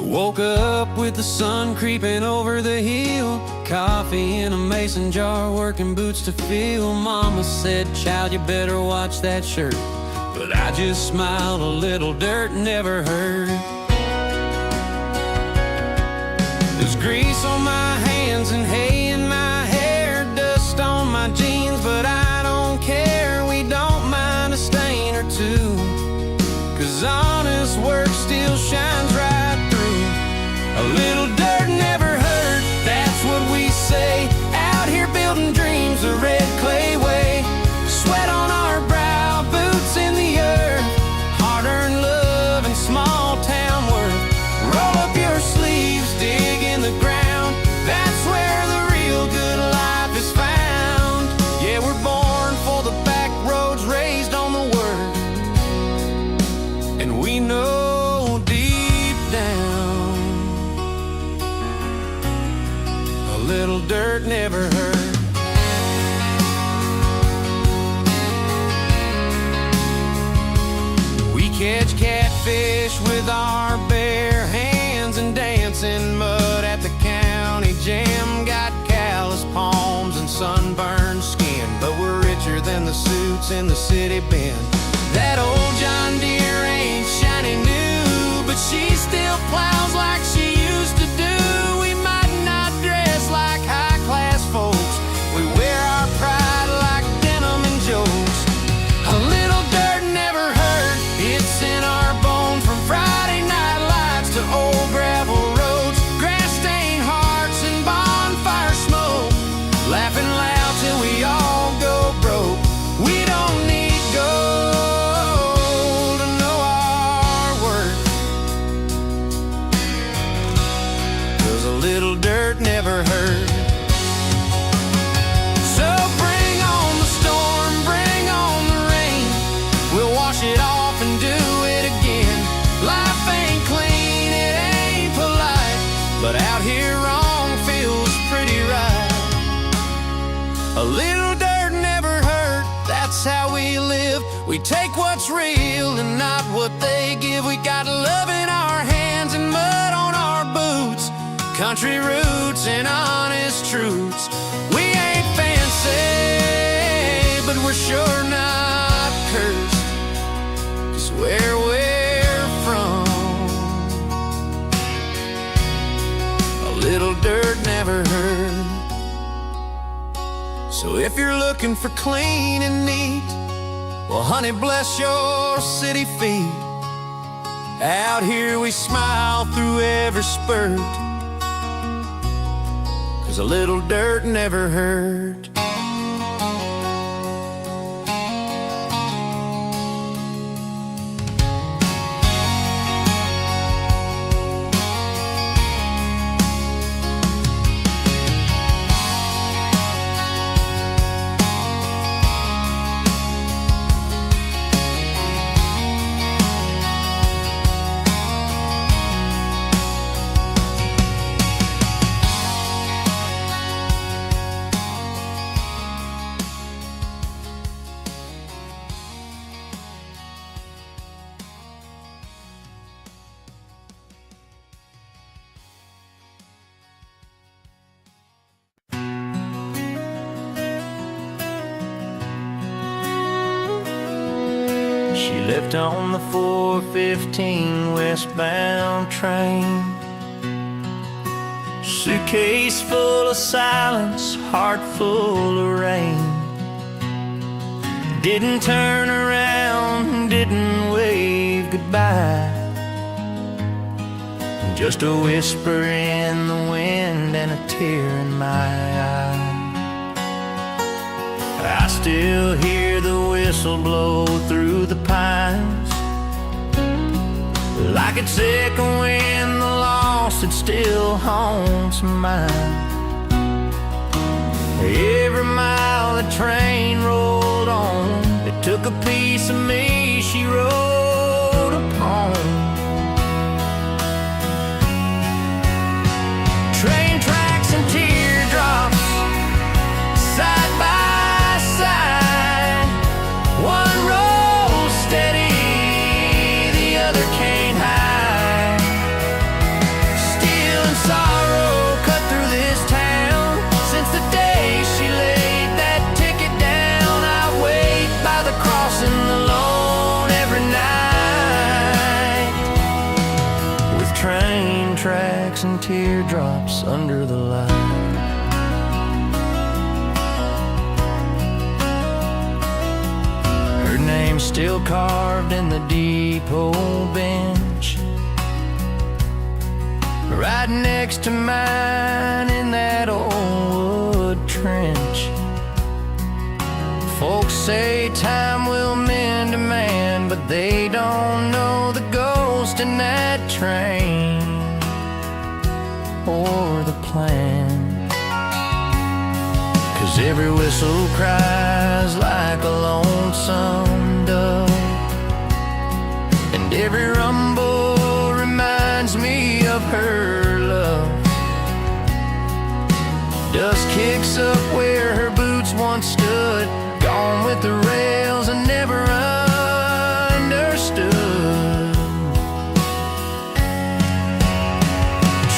Woke up with the sun creeping over the hill, coffee in a mason jar, working boots to fill. Mama said, child, you better watch that shirt, but I just smiled. A little dirt never hurt. There's grease on my hands and hay in my hair, dust on my jeans, but I don't care. We don't mind a stain or two, 'cause honest work still shines right through. A little dirt never hurt, that's what we say. Out here building dreams the red clay way. Sweat on our brow, boots in the earth, hard-earned love and small town worth. Roll up your sleeves, dig in the ground, that's where the real good life is found. Yeah, we're born for the back roads, raised on the word, and we know deep down a little dirt never hurt. We catch catfish with our bare hands and dance in mud at the county jam. Got callous palms and sunburned skin, but we're richer than the suits in the city bin. That old John Deere ain't shiny new, but she still plows like she used to do. We might not dress like high-class folks, we wear our pride like denim and jokes. A little dirt never hurt, it's in our bones. From Friday night lights to old gravel roads, grass-stained hearts and bonfire smoke, laughing loud till we all go broke. We don't need gold to know our worth, 'cause a little dirt never hurt. So bring on the storm, bring on the rain, we'll wash it off and do it again. Life ain't clean, it ain't polite, but out here wrong feels pretty right. A little dirt never hurt, that's how we live. We take what's real and not what they give. We got love in our hands and mud on our boots, country roots and honest truths. We ain't fancy, but we're sure not cursed, 'cause where we're from, a little dirt never hurt. So if you're looking for clean and neat, well, honey, bless your city feet. Out here we smile through every spurt, 'cause a little dirt never hurt. She left on the 4:15 westbound train, suitcase full of silence, heart full of rain. Didn't turn around, didn't wave goodbye, just a whisper in the wind and a tear in my eye. I still hear the whistle blow through the pines, like it's echoing the loss that still haunts mine. Every mile the train rolled on, it took a piece of me she rode upon. Train tracks and teardrops, side by side. One rolls steady, the other can't hide. Steel and sorrow cut through this town. Since the day she laid that ticket down, I wait by the crossing alone every night, with train tracks and teardrops under the light. Her name's still carved in the depot bench, right next to mine in that old wood trench. Folks say time will mend a man, but they don't know the ghost in that train or the plan. 'Cause every whistle cries like a lonesome dove, and every rumble reminds me of her love. Dust kicks up where her boots once stood, gone with the rails and never understood.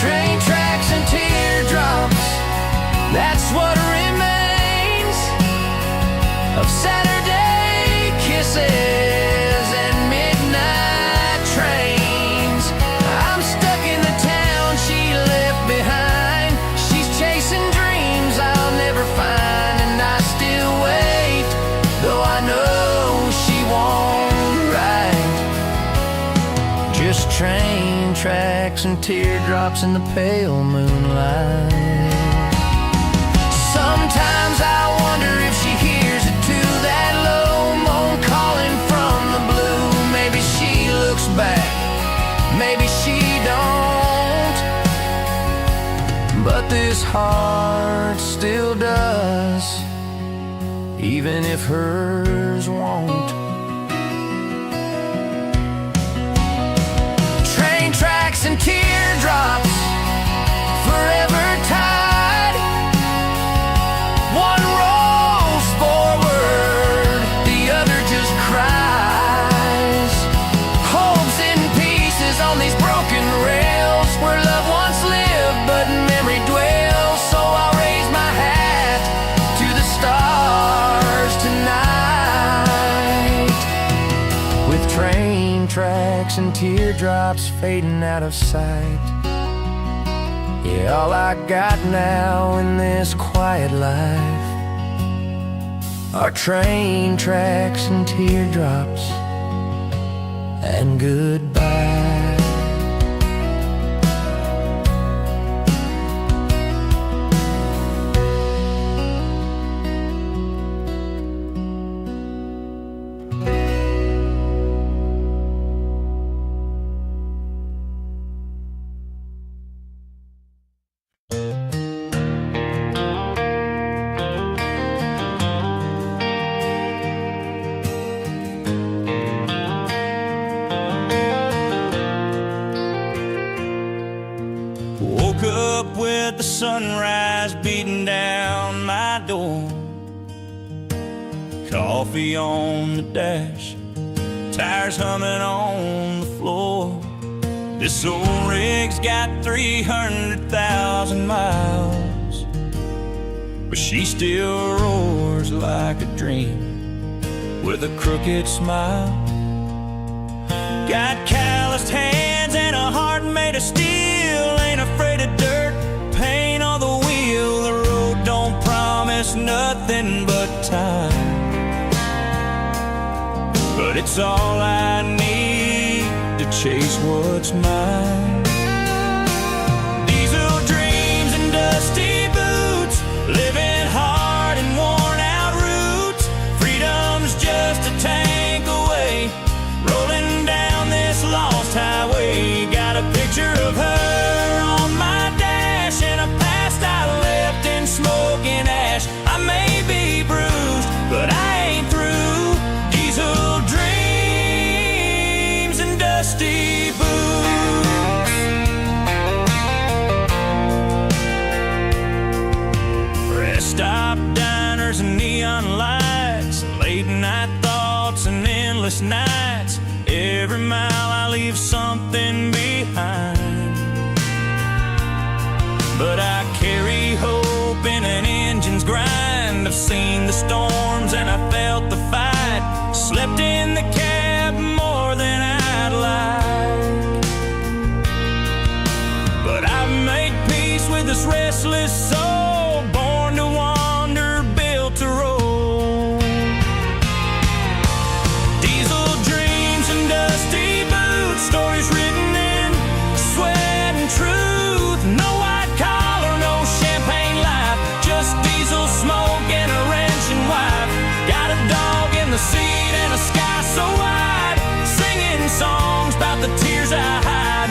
Train tracks and teardrops, that's what remains of Saturday kisses and midnight trains. I'm stuck in the town she left behind. She's chasing dreams I'll never find, and I still wait, though I know she won't write. Just train tracks and teardrops in the pale moonlight. Sometimes I wonder if she hears it too, that low moan calling from the blue. Maybe she looks back, maybe she don't, but this heart still does, even if hers won't. Train tracks and teardrops, forever tied. One rolls forward, the other just cries. Hope's in pieces on these broken rails, where love once lived but memory dwells. So I'll raise my hat to the stars tonight, with train tracks and teardrops fading out of sight. Yeah, all I got now in this quiet life are train tracks and teardrops and goodbye. Woke up with the sunrise beating down my door. Coffee on the dash, tires humming on the floor. This old rig's got 300,000 miles, but she still roars like a dream with a crooked smile. Got calloused hands and a heart made of steel, ain't afraid of dirt, paint on the wheel. The road don't promise nothing but time, but it's all I need to chase what's mine. Diesel dreams and dusty boots, living hard and worn out routes. Freedom's just a tank away, rolling down this lost highway. Got a picture of her on my dash, and a past I left in smoke and ash. neon lights, late night thoughts and endless nights. Every mile I leave something behind, but I carry hope in an engine's grind. I've seen the storms and I felt the fight, slept in the cab more than I'd like, but I've made peace with this restless soul, born to wander, built to roll. Diesel dreams and dusty boots, stories written in sweat and truth. No white collar, no champagne life, just diesel smoke and a ranching wife. Got a dog in the seat and a sky so wide, singing songs about the tears I hide.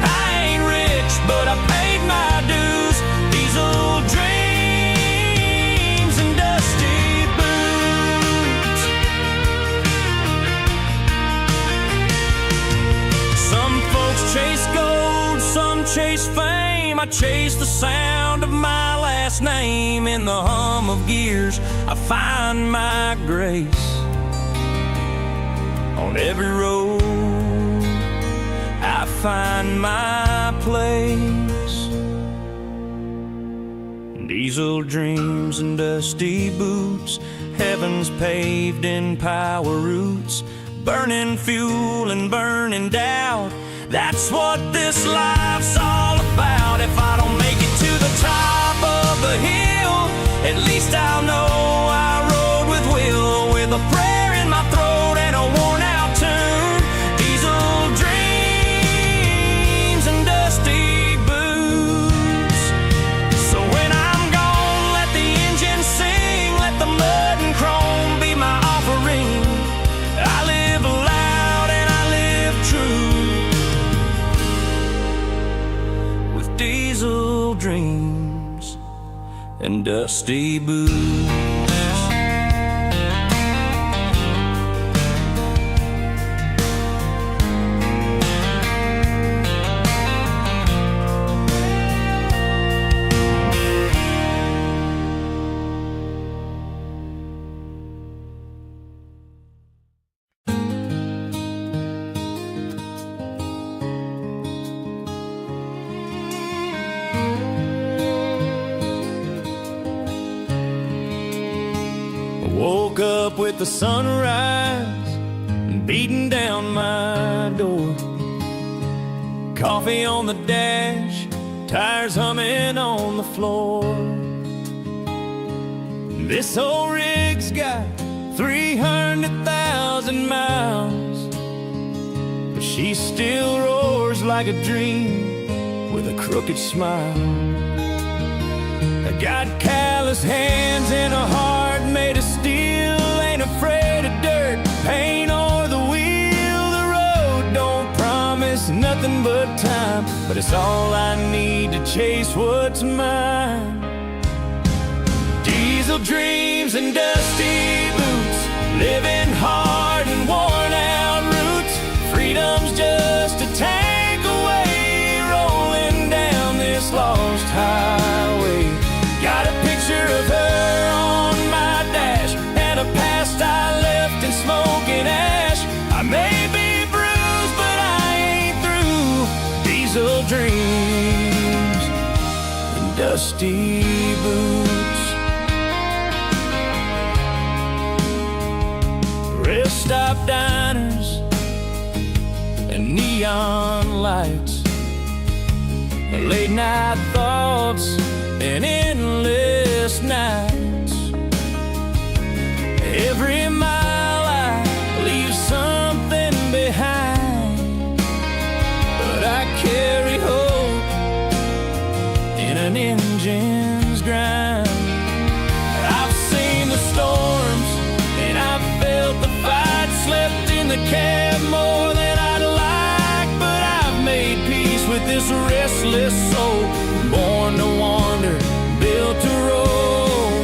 I ain't rich, but I paid my dues. Diesel dreams and dusty boots. Some folks chase gold, some chase fame. I chase the sound of my last name. In the hum of gears, I find my grace. On every road, I find my place. Diesel dreams and dusty boots, heavens paved in power roots, burning fuel and burning doubt. That's what this life's all about. If I don't make it to the top of the hill, at least I'll know I rode with Will, with a prayer in my throat and a worn out tune. Diesel dreams and dusty boots. So when I'm gone, let the engine sing, let the mud and chrome be my offering. I live loud and I live true, with diesel dreams and dusty boots. Woke up with the sunrise beating down my door. Coffee on the dash, tires humming on the floor. This old rig's got 300,000 miles, but she still roars like a dream with a crooked smile. I got callous hands and a heart made of steel. Ain't afraid of dirt, paint, or the wheel. The road don't promise nothing but time, but it's all I need to chase what's mine. Diesel dreams and dusty boots, living hard and worn out routes. Freedom's just a tank away, rolling down this lost highway. Got a picture of her on my dash, and a past I left in smoke and ash. I may be bruised, but I ain't through. Diesel dreams and dusty boots. Rest stop diners and neon lights, late night thoughts and endless nights. Every mile I leave something behind, but I carry hope in an engine's grind. I've seen the storms and I've felt the fight, slept in the cab more than I'd like, but I've made peace with this restless soul, born to wander, built to roll.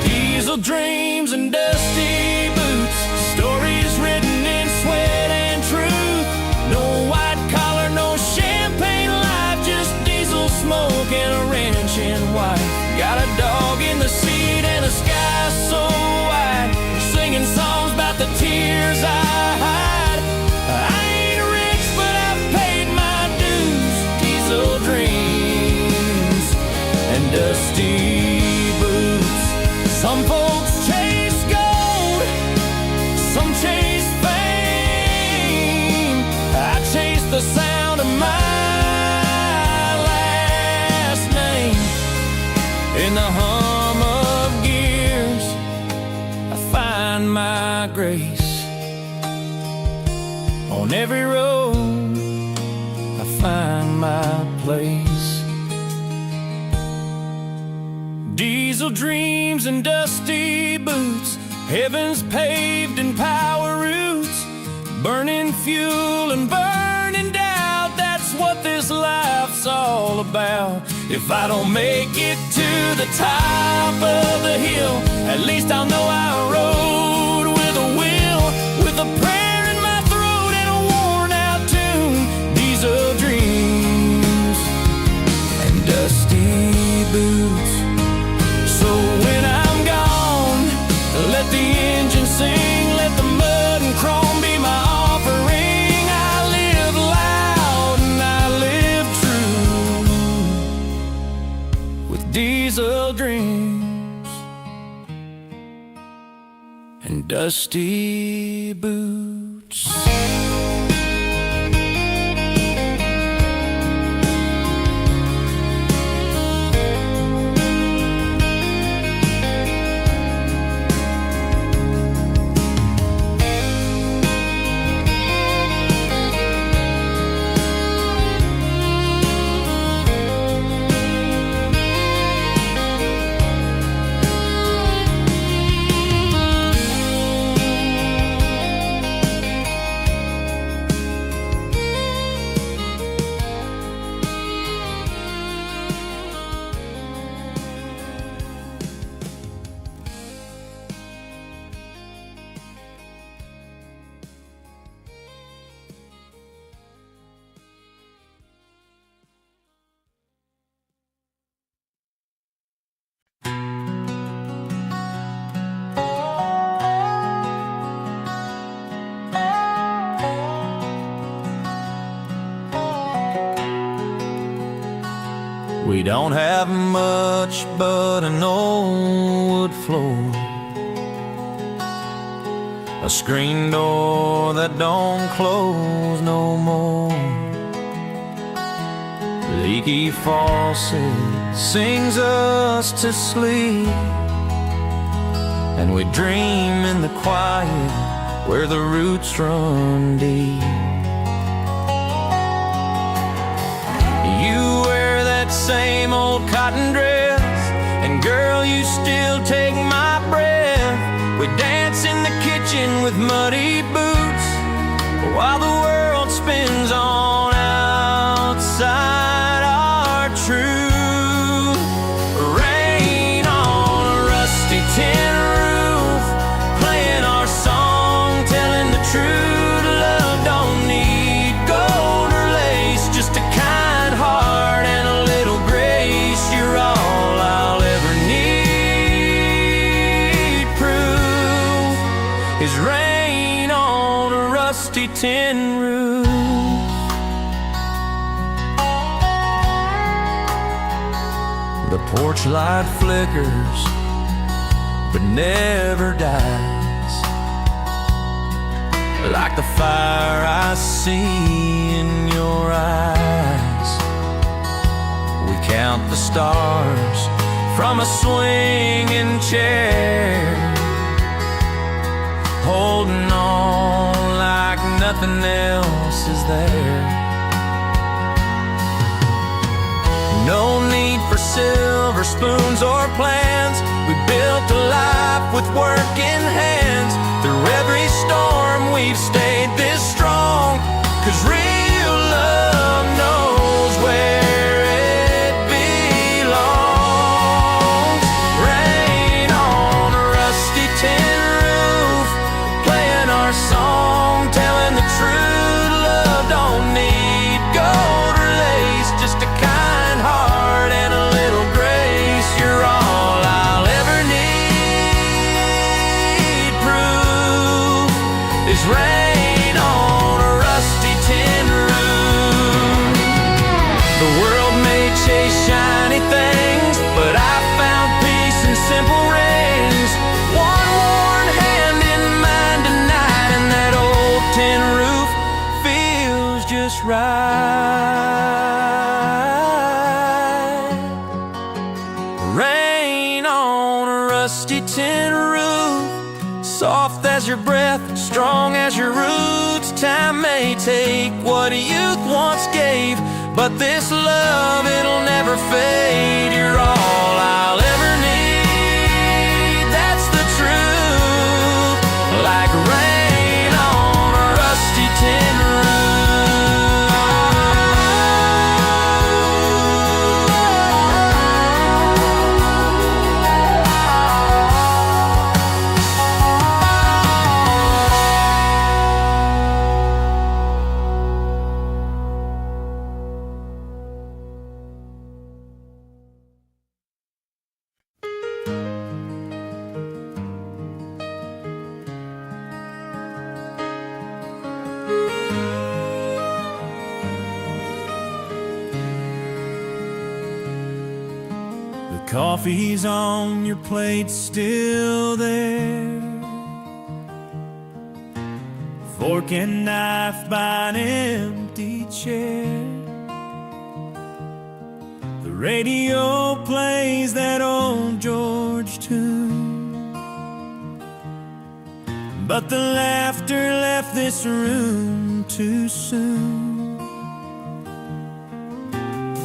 Diesel dreams and dusty boots, stories written in sweat and truth. No white collar, no champagne life, just diesel smoke and a ranching wife. Got a dog in the seat and a sky dusty boots. Some folks chase gold, some chase fame. I chase the sound of my last name. In the hum of gears, I find my grace. On every road, I find my place. Diesel dreams and dusty boots, heavens paved in power roots, burning fuel and burning doubt. That's what this life's all about. If I don't make it to the top of the hill, at least I'll know I rode with a will, with a prayer in my throat and a worn out tune. Diesel dreams and dusty boots. So when I'm gone, let the engine sing, let the mud and chrome be my offering. I live loud and I live true, with diesel dreams and dusty boots. We don't have much but an old wood floor, a screen door that don't close no more, leaky faucet sings us to sleep, and we dream in the quiet where the roots run deep. You wear that same old cotton dress, and girl, you still take my breath. We dance in the kitchen with muddy boots while the world spins on outside our truth. Rain on a rusty tin roof, playing our song, telling the truth. Love don't need gold or lace, just a kind heart and a little grace. You're all I'll ever need. Proof is rain on a rusty tin roof. The porch light flickers but never dies, like the fire I see in your eyes. We count the stars from a swinging chair, holding on like nothing else is there. No need for silver spoons or plans. We built a life with working hands. Through every storm we've stayed this strong, 'cause real love knows where it belongs. Rain on a rusty tin roof, playing our song, telling the truth. Love don't need gold or lace, just a kind heart and a little grace. You're all I'll ever need. Proof is rain rusty tin roof, soft as your breath, strong as your roots. Time may take what youth once gave, but this love, it'll never fade. You're all I'll ever need, that's the truth. Like rain on a rusty tin roof. Coffee's on your plate, still there. Fork and knife by an empty chair. The radio plays that old George tune, but the laughter left this room too soon.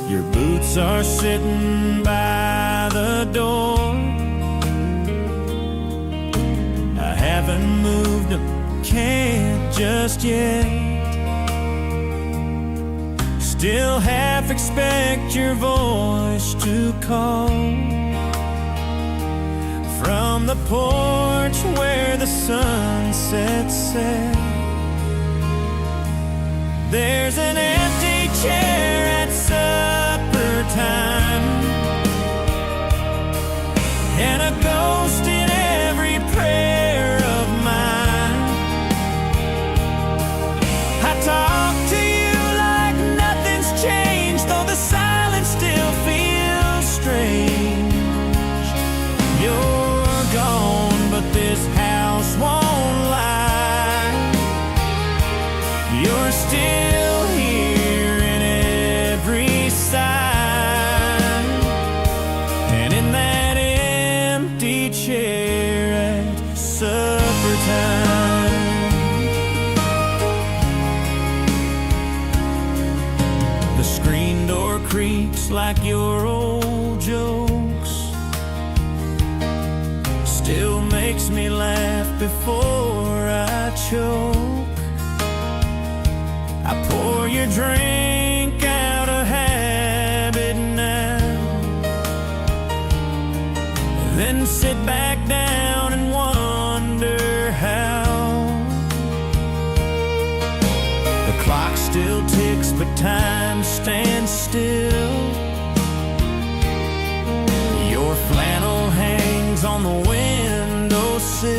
Your boots are sitting by the door. I haven't moved them, can't just yet. Still half expect your voice to call from the porch where the sunset set. There's an empty chair at supper time, and a ghost in every prayer of mine. I talk to you like nothing's changed, though the silence still feels strange. You're gone, but this house won't lie. You're still here in every sign, and in that empty chair at supper time. The screen door creaks like your old jokes, still makes me laugh before I choke. I pour your drink out of habit now, then sit back down and wonder how. The clock still ticks, but time stands still. Your flannel hangs on the windowsill,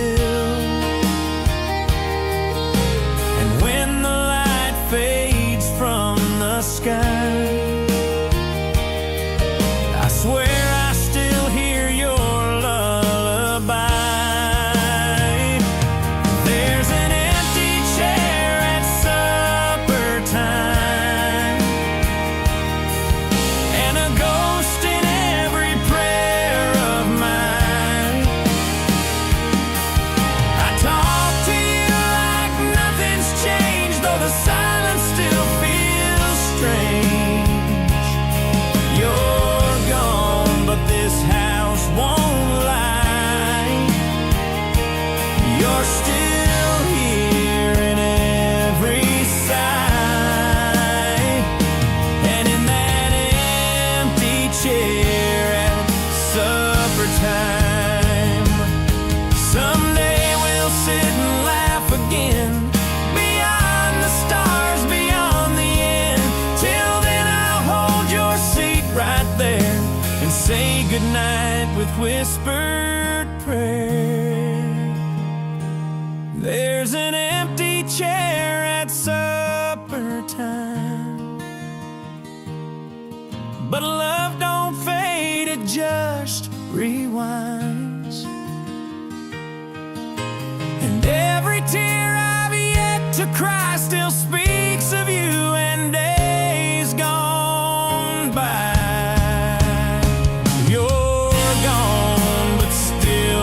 and when the light fades from the sky, I swear I still hear your lullaby. There's an empty chair at supper time, and a ghost in every prayer of mine. I talk to you like nothing's changed, though the silence still feels strange. You're gone, but this house won't lie. You're still here in every side, and in that empty chair at supper time. Someday we'll sit and laugh again, beyond the stars, beyond the end. Till then I'll hold your seat right there and say goodnight with whispered prayer. There's an empty chair at supper time, but love don't fade, it just rewinds. And every tear I've yet to cry still speaks of you and days gone by. You're gone, but still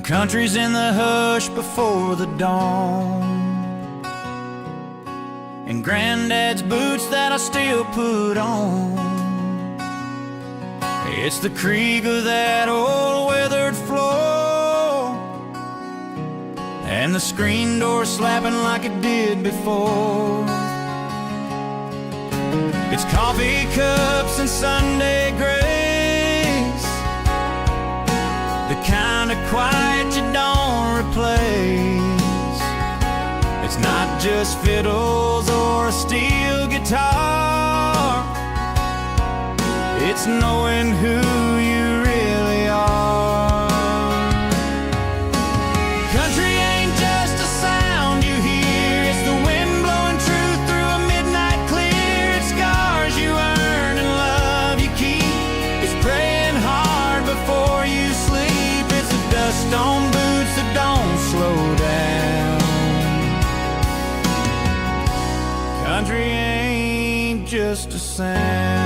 Country's in the hush before the dawn, and Granddad's boots that I still put on. It's the creak of that old weathered floor, and the screen door slapping like it did before. It's coffee cups and Sunday grace, the kind of quiet you don't replace. It's not just fiddles or a steel guitar, it's knowing who you really are. Country ain't just a sound you hear, it's the wind blowing truth through a midnight clear. It's scars you earn and love you keep, it's praying hard before you sleep. It's the dust on boots that don't slow down. Country ain't just a sound.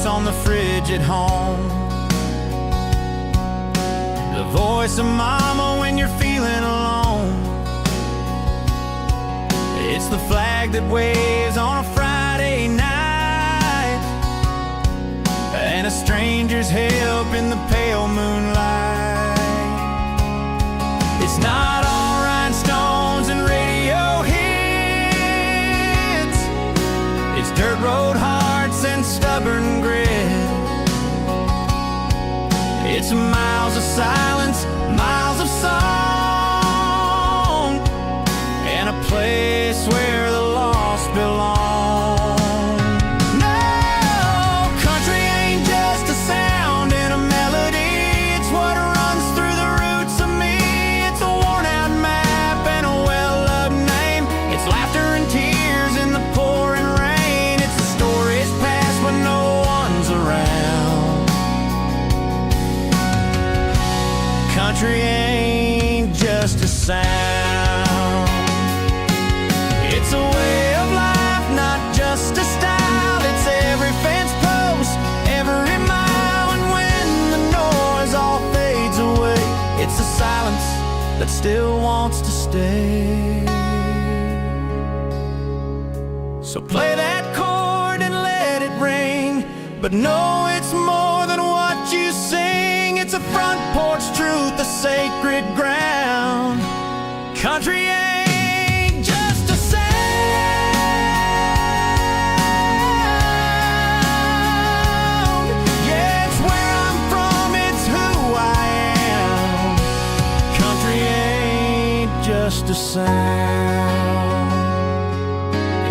On the fridge at home, the voice of mama when you're feeling alone. It's the flag that waves on a Friday night, and a stranger's help in the pale moonlight. It's not all rhinestones and radio hits, it's dirt road hearts and stubborn grit. It's miles of silence, miles of song, and a place where the lost belong. No, country ain't just a sound and a melody, it's what runs through the roots of me. It's a worn out map and a well-loved name, it's laughter and tears in the pouring rain. It's the stories past when no one's around. Country ain't just a sound, it's a way of life, not just a style. It's every fence post, every mile, and when the noise all fades away, it's the silence that still wants to stay. So play that chord and let it ring, but know it's more than what you sing. It's a front porch truth, a sacred ground. Country ain't just a sound, yeah, it's where I'm from, it's who I am. Country ain't just a sound,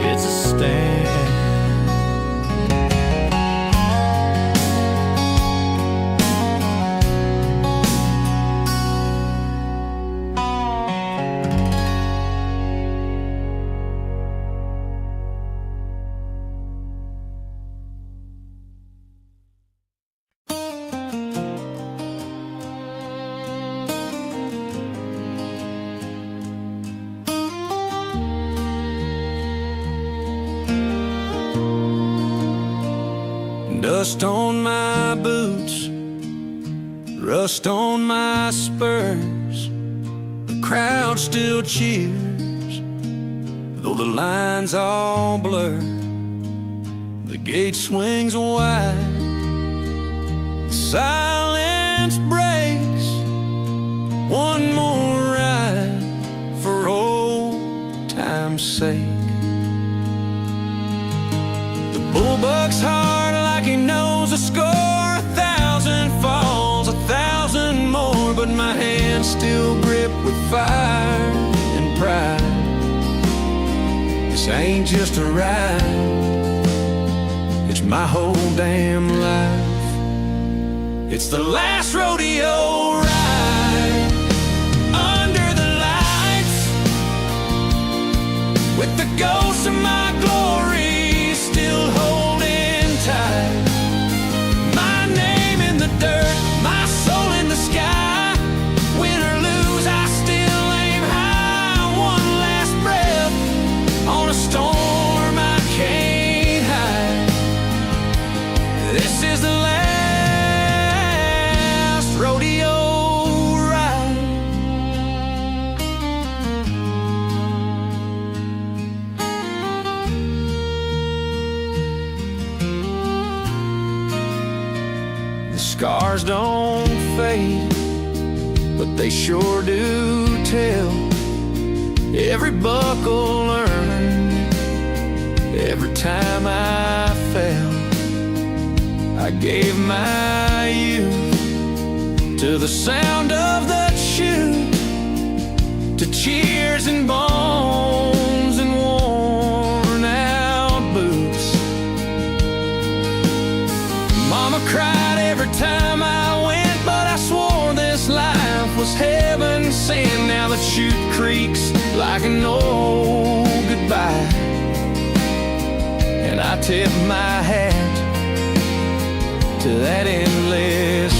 it's a stand. Dust on my boots, rust on my spurs, the crowd still cheers, though the lines all blur. The gate swings wide, the silence breaks. One more ride for old time's sake. The bullbuck's hard like he knows the score. 1,000 falls, 1,000 more, but my hands still grip with fire and pride. This ain't just a ride, it's my whole damn life. It's the last rodeo ride under the lights, with the ghosts of my glory still holding tight. My name in the dirt, my soul in the sky. Win or lose, I still aim high. One last breath on a storm I can't hide. scars don't fade, but they sure do tell. Every buckle earned, every time I fell, I gave my youth to the sound of the chute, to cheers and bones and worn out boots. Mama cried every time I went, but I swore this life was heaven sent. Now the chute creaks like an old goodbye, and I tip my hat to that endless